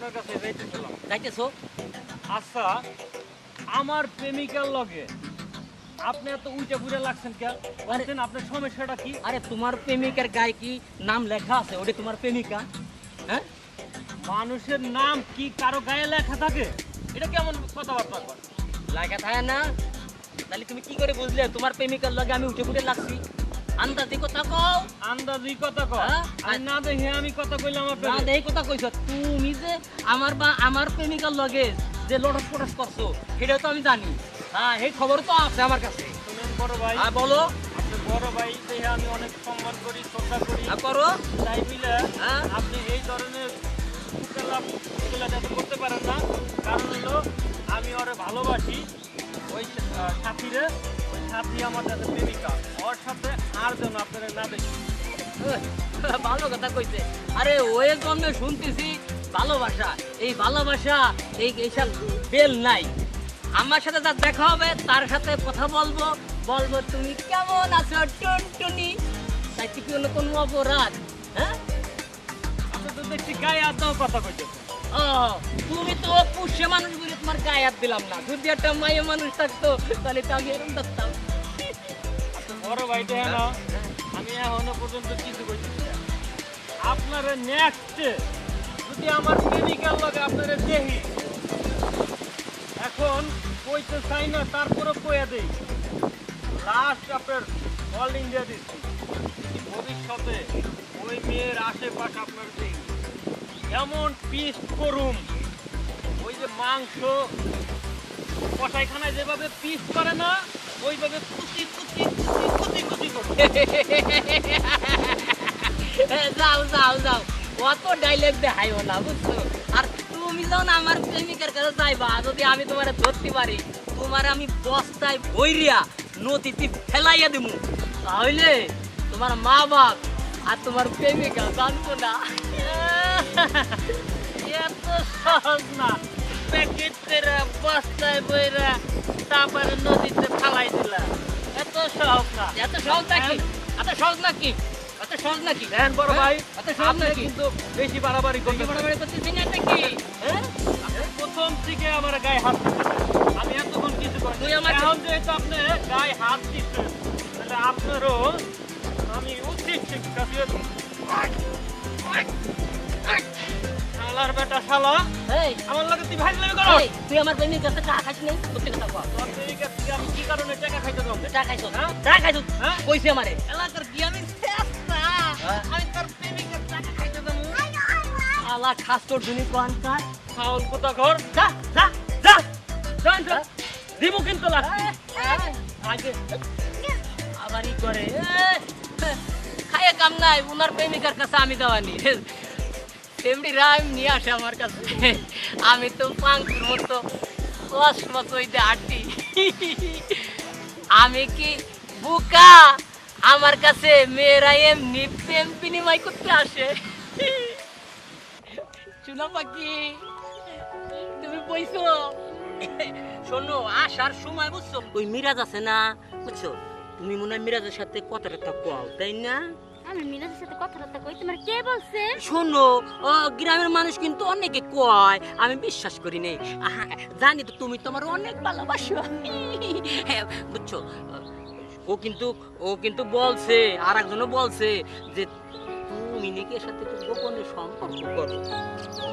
আপনার কাছে যাইতেছিলাম। যাইতেছো? আচ্ছা, আমার প্রেমিকার লগে আপনি এত উইটা পুইটা লাগছেন কেন? বলছেন আপনার সমস্যাটা কি? আরে তোমার প্রেমিকার গায়ে কি নাম লেখা আছে? ওটা তোমার প্রেমিকা? হ্যাঁ, মানুষের নাম কি কারো গায়ে লেখা থাকে? এটা কেমন কথাবার্তা কর? লেখা থাকে না? তাহলে তুমি কি করে বুঝলে তোমার প্রেমিকার লগে আমি উঠে পুটে লাগছি? আন্দাজি কথা কও। আন্দাজি কথা কর। হ্যাঁ? আমি না দেখে আমি কথা কইলাম না আপনাকে। দেই কথা কইছো তুমি যে আমার প্রেমিকার লগে যে লটস ফটস করছো সেটাও তো আমি জানি। হ্যাঁ, এই খবর তো আছে আমার কাছে। শুনেন বড় ভাই, হ্যাঁ বলো। আপনি বড় ভাই দেখে আমি অনেক সম্মান করি, শ্রদ্ধা করি। করো। তাই মিলে হ্যাঁ? আপনি এই ধরনের উকালাপ এগুলো যাতে করতে পারেন না। কারণ হলো আমি ওরে ভালোবাসি, ওই সাথীরে, ওই সাথী আমার যাতে প্রেমিকা, ওর সাথে আর যেন আপনারা না দেখি। ভালো কথা কইছে। আরে ওই জন্য শুনতেছি ভালোবাসা, এই ভালোবাসা এইসব বেল নাই। আমার সাথে যার দেখা হবে তার সাথে কথা বলবো, বলবো তুমি কেমন আছো টুনটুনি। তাই কি কোনো কোনো অপরাধ? হ্যাঁ, আপনি তো দেখছি গায়ে আদাও কথা কইতেছেন। ও তুমি তো পুষে মানুষ বলে তোমার গায়ে হাত দিলাম না। যদি একটা মায়ে মানুষ থাকতো তাহলে তো আমি এরকম ধরতাম। আপনার বড় ভাই দেখে না, আমি এখনো পর্যন্ত কিছু কইতেছি না। আপনারা নেক্সট যদি আমার প্রেমিকার লগে আপনারা দেখি, এখন কইতে চাই না, তারপরে কইয়া দেই। লাস্ট আপনার অল ইন্ডিয়া দিচ্ছি, ভবিষ্যতে ওই মেয়ের আশেপাশে আপনার দেখি এমন পিস করুম, ওই যে মাংস কষাইখানায় যেভাবে পিস করে না, ওইভাবে কুচি কুচি কুচি কুচি কুচি করুম। যাও যাও যাও, অত ডাইলগ দেখাইও না বুঝছো। আর তুমি যখন আমার প্রেমিকার কাছে যাইবা, যদি আমি তোমার ধরতে পারি, তোমার আমি বস্তায় বইরিয়া নদীতে ফেলাইয়া দিব, তাহলে তোমার মা বাপ আর তোমার প্রেমিকা জানবো না। এত সহজ না, প্যাকেট করে বস্তায় বইরা তারপরে নদীতে ফালাই দিলা, এত সহজ না। এত সহজ নাকি? এত সহজ নাকি? এত সহজ নাকি? দেখেন বড় ভাই, এত সহজ আপনি নাকি? কিন্তু বেশি বাড়াবাড়ি বেশি করতে বাড়াবাড়ি করতেছি না নাকি? হ্যাঁ? প্রথম থেকে আমার গায়ে হাত দিচ্ছেন। আমি এতক্ষণ কিছু করি তুই আমার- এখন যেহেতু আপনি গায়ে হাত দিচ্ছেন, তাহলে আপনারও আমি উচিত শিক্ষা দিয়ে দেব। শালার বেটা শালা, এই, আমার লগে তুই ভাইজলামি করো। এই, তুই আমার প্রেমিকার কাছে টাকা খাইছিস নাই? সত্যি কথা কও। তোর প্রেমিকার থেকে আমি কি কারণে টাকা খাইতে যাবো? টাকা খাইছো? হ্যাঁ? টাকা খাইছো? হ্যাঁ? কইছে আমারে। এলাকার কি আমি চেষ্টা, হ্যাঁ? আমি তোর প্রেমিকার টাকা খাইতে যাবো? আলা খাস তোর জুনি কোয়ান্টার। ফাউল কোথা ঘর, যা, যা, যা যান যা, দিব কিন্তু লাগছি। আগে আবার ই করে। খাইয়ে কাম নাই, উনার প্রেমিকার কাছে আমি দেওয়ানি। তেমনি রাম নিয়ে আসে আমার কাছে। আমি তো পাঙ্কুর মতো কসমত হইতে হাঁটি। আমি কি বুকা? আমার কাছে মেয়েরা এমনি প্রেম বিনিময় করতে আসে। চুনা পাখি, তুমি বইছো? শোনো, আসার সময় বুঝছো ওই মিরাজ আছে না, বুঝছো, তুমি মনে হয় মিরাজের সাথে কথাটা কও, তাই না? আমি মিরাজের সাথে কথাবার্তা কই, তোমার কে বলছে? শোনো, গ্রামের মানুষ কিন্তু অনেকে কয়, আমি বিশ্বাস করি নাই। জানি তো তুমি তোমার অনেক ভালোবাসো। হ্যাঁ, বুঝছো, ও কিন্তু বলছে, আর একজনও বলছে যে তুমি নাকি এর সাথে একটু গোপনে সম্পর্ক করো।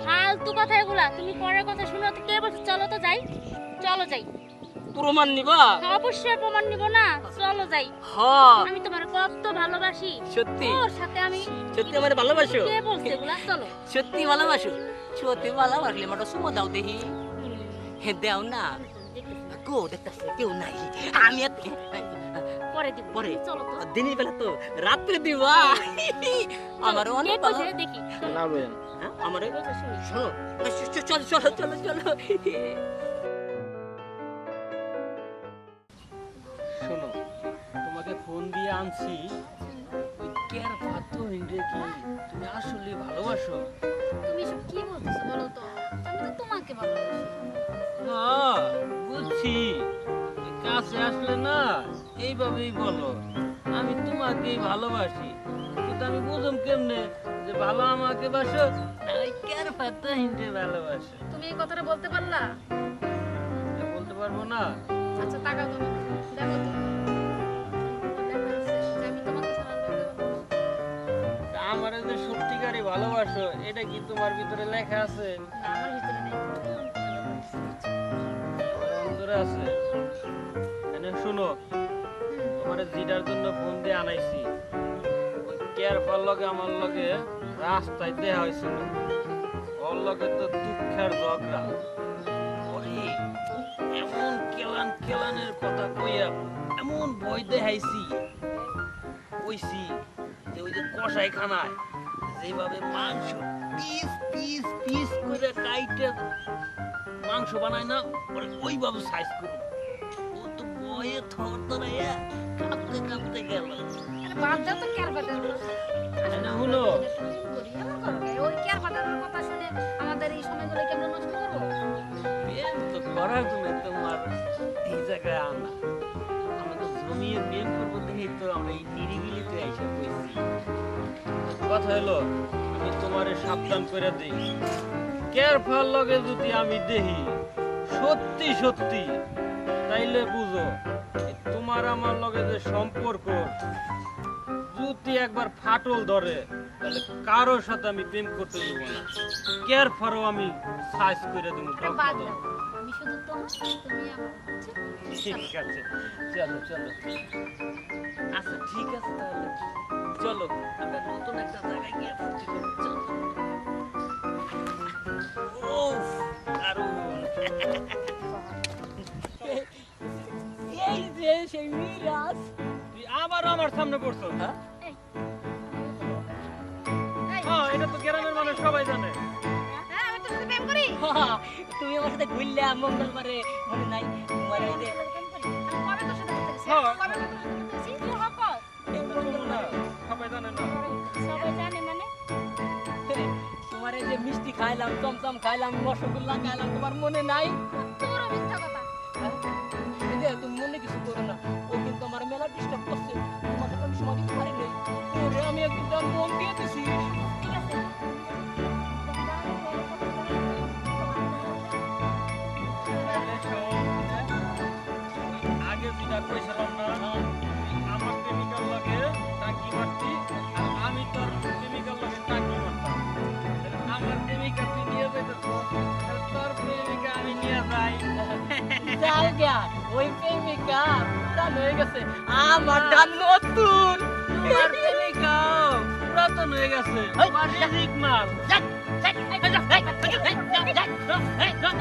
ফালতু কথা এগুলা, তুমি পরের কথা শুনো তো। কে বলছে? চলো তো যাই, চলো যাই। প্রমাণ নিবা? অবশ্যই প্রমাণ নিব না, চলো যাই। হ্যাঁ, আমি তোমার কত ভালোবাসি, সত্যি ওর সাথে আমি। সত্যি আমার ভালোবাসো? কে বলছে এগুলা? চলো। সত্যি ভালোবাসো? সত্যি ভালোবাসলে আমার সুমো দাও দেখি। হ্যাঁ, দাও না। কো দেখতেছে কেউ নাই, আমি পরে দিব, পরে চলো তো। দিনের বেলা তো রাত্রে দিবা। আমার অনেক কে ভালো। কইছে দেখি, চলো। হ্যাঁ, আমার বলছে শুনি। শোনো, চলো চলো চলো চলো। শোনো, তোমাকে ফোন দিয়ে আনছি, ওই কেয়ার পাত্র ইন্দ্রে কি তুমি আসলে ভালোবাসো? তুমি সব কি বলতেছো বলো তো? আমি তো তোমাকে ভালোবাসি। না, বুঝছি, ওই কাছে আসলে না এইভাবেই বলো, আমি তোমাকেই ভালোবাসি। কিন্তু আমি বুঝলাম কেমনে যে যে ভালো আমাকে বাসো না ওই কেয়ার পাতা হিন্টে ভালোবাসো? তুমি এই কথাটা বলতে পারলা? এটা বলতে পারবো না। আচ্ছা তাকাও তুমি, দেখো তো লেখা আছে যে আমি তোমাকে ছাড়া আর কাউকে ভালোবাসি না। তা আমার যে সত্যিকারই ভালোবাসো এটা কি তোমার ভিতরে লেখা আছে? না, আমার ভিতরে নেই। আমার অন্তরে আছে। এনে শুনো, তোমার যেটার জন্য ফোন দিয়ে আনাইছি ওই কেয়ার ফল লগে আমার লগে রাস্তায় দেয়া হয়েছিল। ওর লগে তো দুঃখের ঝগড়া। ওরে এমন কেলান কেলানের কথা কইয়া এমন ভয় দেখাইছি কইছি যে ওই যে কষাই খানায় যেভাবে মাংস পিস পিস পিস করে কাইটে মাংস বানায় না ওরে ওইভাবে সাইজ করুন। ও তো ভয়ে থর থরাইয়া কাঁপতে কাঁপতে গেল। আরে বাদ দাও তো কেয়ার পাতার কথা। না হলো ওই কেয়ার পাতার কথা শুনে আমাদের এই সময়গুলো কেমন নষ্ট করবো? প্রেম তো করার জন্য তোমার এই জায়গায় আনা। আমাদের জমিয়ে প্রেম করবো দেখেই তো আমরা এই নিরিবিলিতে এসে বসছি। কথা হলো আমি তোমারে সাবধান করে দিই, কেয়ারফল লগে যদি আমি দেখি সত্যি সত্যি তাইলে বুঝো এই তোমার আমার লগে যে সম্পর্ক যদি একবার ফাটল ধরে তাহলে কারোর সাথে আমি প্রেম করতে দেবো না। কেয়ারফলও আমি সাইজ করে দেবো। আরে বাদ দাও, আমি শুধু তোমার, তুমি আমার। ঠিক আছে, চলো চলো। আচ্ছা ঠিক আছে তাহলে চলো আমরা নতুন একটা জায়গায় গিয়ে ফুর্তি করি। চলো। উফ, দারুণ। এই যে সেই মিরাজ। তুই আবার আমার সামনে পড়ছো? হ্যাঁ? এই, এই, হ্যাঁ, এটা তো গ্রামের মানুষ সবাই জানে। হ্যাঁ, আমি তোর সাথে প্রেম করি। তুমি আমার সাথে ঘুরলে মঙ্গলবারে মনে নাই তোমার এই যে আমি কবে তোর সাথে করতে গেছি? হ্যাঁ। কবে তোর সাথে করতে গেছি? কি হকত? এটা তো বলো না, সবাই জানে না। সবাই জানে মানে? তোমার এই যে মিষ্টি খাইলাম, চমচম খাইলাম, রসগোল্লা খাইলাম, তোমার মনে নাই? তোরও মিথ্যা কথা। হ্যাঁ? এই যে তুমি মনে কিছু করো না, ও কিন্তু আমার মেলা ডিস্টার্ব করছে, তোমার সাথে আমি সময় দিতে পারি নাই। ওরে আমি একদম মন দিয়ে দিছি। ঠিক আছে। তাহলে শোন, ওই আগে যেটা কইছিলাম না, আমার প্রেমিকার লগে টাকি মারতি আর আমি তোর প্রেমিকার লগে টাকি মারতাম। তাহলে আমার প্রেমিকা তুই নিয়ে যাইতেছ, তাহলে তোর প্রেমিকা আমি নিয়ে যাই। যাও গিয়া, ওই প্রেমিকা পুরান হয়ে গেছে, আমারটা নতুন। তোমার প্রেমিকাও পুরাতন হয়ে গেছে। তোমার রিজিক মাল। যাক, যাক, এই, যাক, এই, এই, যাক, যাক, যাক, এই, যাক,